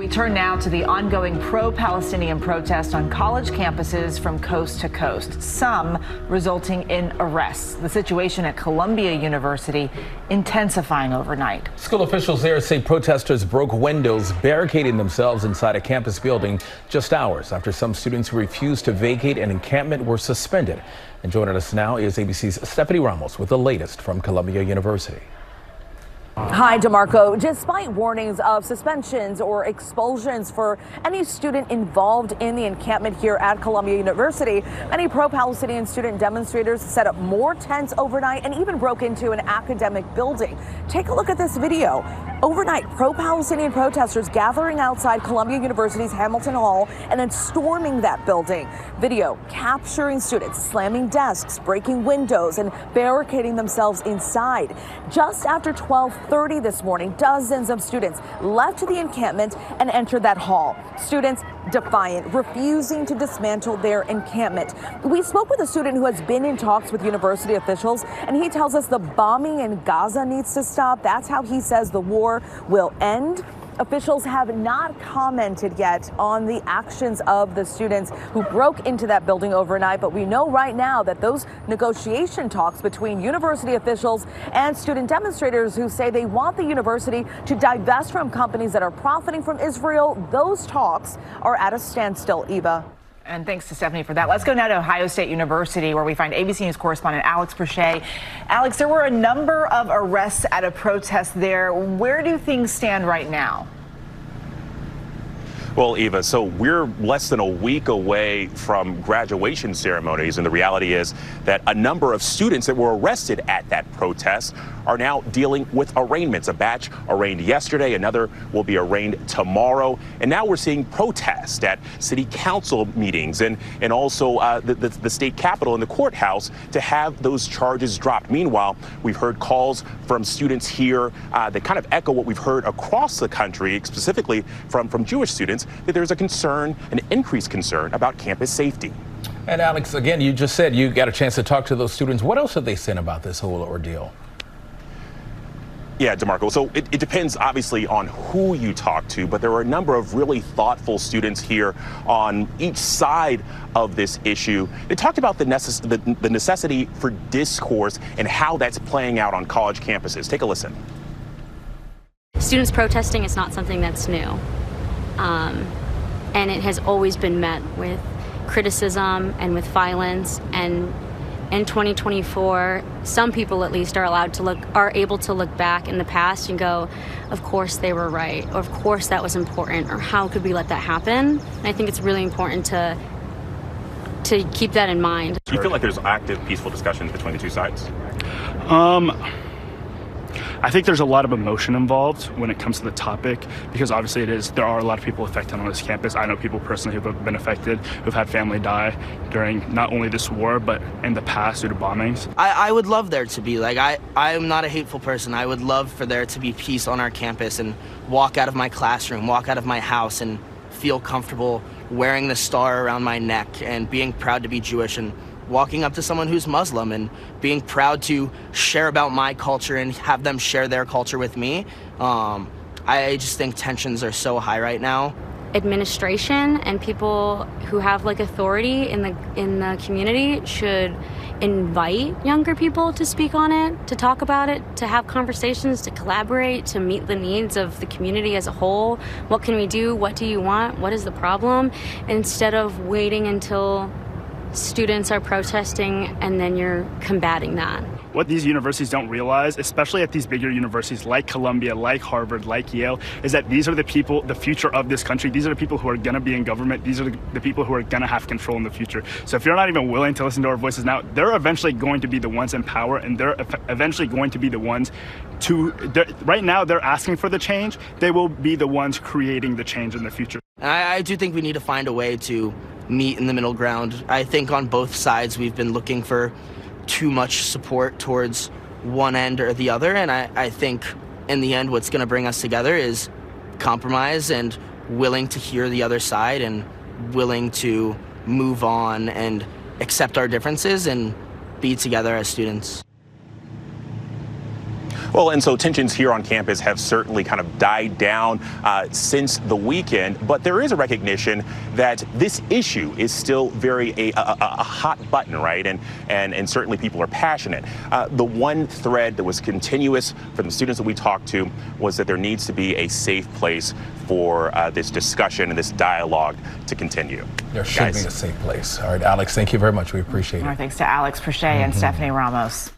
We turn now to the ongoing pro-Palestinian protest on college campuses from coast to coast, some resulting in arrests. The situation at Columbia University intensifying overnight. School officials there say protesters broke windows, barricading themselves inside a campus building just hours after some students who refused to vacate an encampment were suspended. And joining us now is ABC's Stephanie Ramos with the latest from Columbia University. Hi, DeMarco. Despite warnings of suspensions or expulsions for any student involved in the encampment here at Columbia University, many pro-Palestinian student demonstrators set up more tents overnight and even broke into an academic building. Take a look at this video. Overnight, pro-Palestinian protesters gathering outside Columbia University's Hamilton Hall and then storming that building. Video capturing students slamming desks, breaking windows, and barricading themselves inside. Just after 12:30 this morning, dozens of students left the encampment and entered that hall. Students defiant, refusing to dismantle their encampment. We spoke with a student who has been in talks with university officials, and he tells us the bombing in Gaza needs to stop. That's how he says the war will end. Officials have not commented yet on the actions of the students who broke into that building overnight, but we know right now that those negotiation talks between university officials and student demonstrators who say they want the university to divest from companies that are profiting from Israel, those talks are at a standstill, Eva. And thanks to Stephanie for that. Let's go now to Ohio State University, where we find ABC News correspondent Alex Presha. Alex, there were a number of arrests at a protest there. Where do things stand right now? Well, Eva, so we're less than a week away from graduation ceremonies, and the reality is that a number of students that were arrested at that protest are now dealing with arraignments. A batch arraigned yesterday, another will be arraigned tomorrow, and now we're seeing protests at city council meetings and also the state capitol and the courthouse to have those charges dropped. Meanwhile, we've heard calls from students here that kind of echo what we've heard across the country, specifically from Jewish students, that there's a concern, an increased concern about campus safety. And Alex, again, you just said you got a chance to talk to those students. What else have they said about this whole ordeal? Yeah, DeMarco. So it depends, obviously, on who you talk to, but there are a number of really thoughtful students here on each side of this issue. They talked about the necessity for discourse and how that's playing out on college campuses. Take a listen. Students protesting is not something that's new. And it has always been met with criticism and with violence. And in 2024, some people at least are able to look back in the past and go, of course they were right, or of course that was important, or how could we let that happen? And I think it's really important to keep that in mind. Do you feel like there's active, peaceful discussions between the two sides? I think there's a lot of emotion involved when it comes to the topic, because obviously there are a lot of people affected on this campus. I know people personally who've been affected, who've had family die during not only this war, but in the past due to bombings. I would love there to be, I'm not a hateful person. I would love for there to be peace on our campus and walk out of my classroom, walk out of my house and feel comfortable wearing the star around my neck and being proud to be Jewish, and walking up to someone who's Muslim and being proud to share about my culture and have them share their culture with me. I just think tensions are so high right now. Administration and people who have authority in the community should invite younger people to speak on it, to talk about it, to have conversations, to collaborate, to meet the needs of the community as a whole. What can we do? What do you want? What is the problem? Instead of waiting until students are protesting and then you're combating that. What these universities don't realize, especially at these bigger universities like Columbia, like Harvard, like Yale, is that these are the people, the future of this country. These are the people who are going to be in government. These are the people who are going to have control in the future. So if you're not even willing to listen to our voices now, they're eventually going to be the ones in power, and they're eventually going to be the ones right now they're asking for the change. They will be the ones creating the change in the future. I do think we need to find a way to meet in the middle ground. I think on both sides we've been looking for too much support towards one end or the other, and I think in the end what's going to bring us together is compromise and willing to hear the other side and willing to move on and accept our differences and be together as students. Well, and so tensions here on campus have certainly kind of died down since the weekend, but there is a recognition that this issue is still very a hot button, right? And certainly people are passionate. The one thread that was continuous for the students that we talked to was that there needs to be a safe place for this discussion and this dialogue to continue. There should be a safe place. All right, Alex, thank you very much. We appreciate it. Thanks to Alex, Presha, and Stephanie Ramos.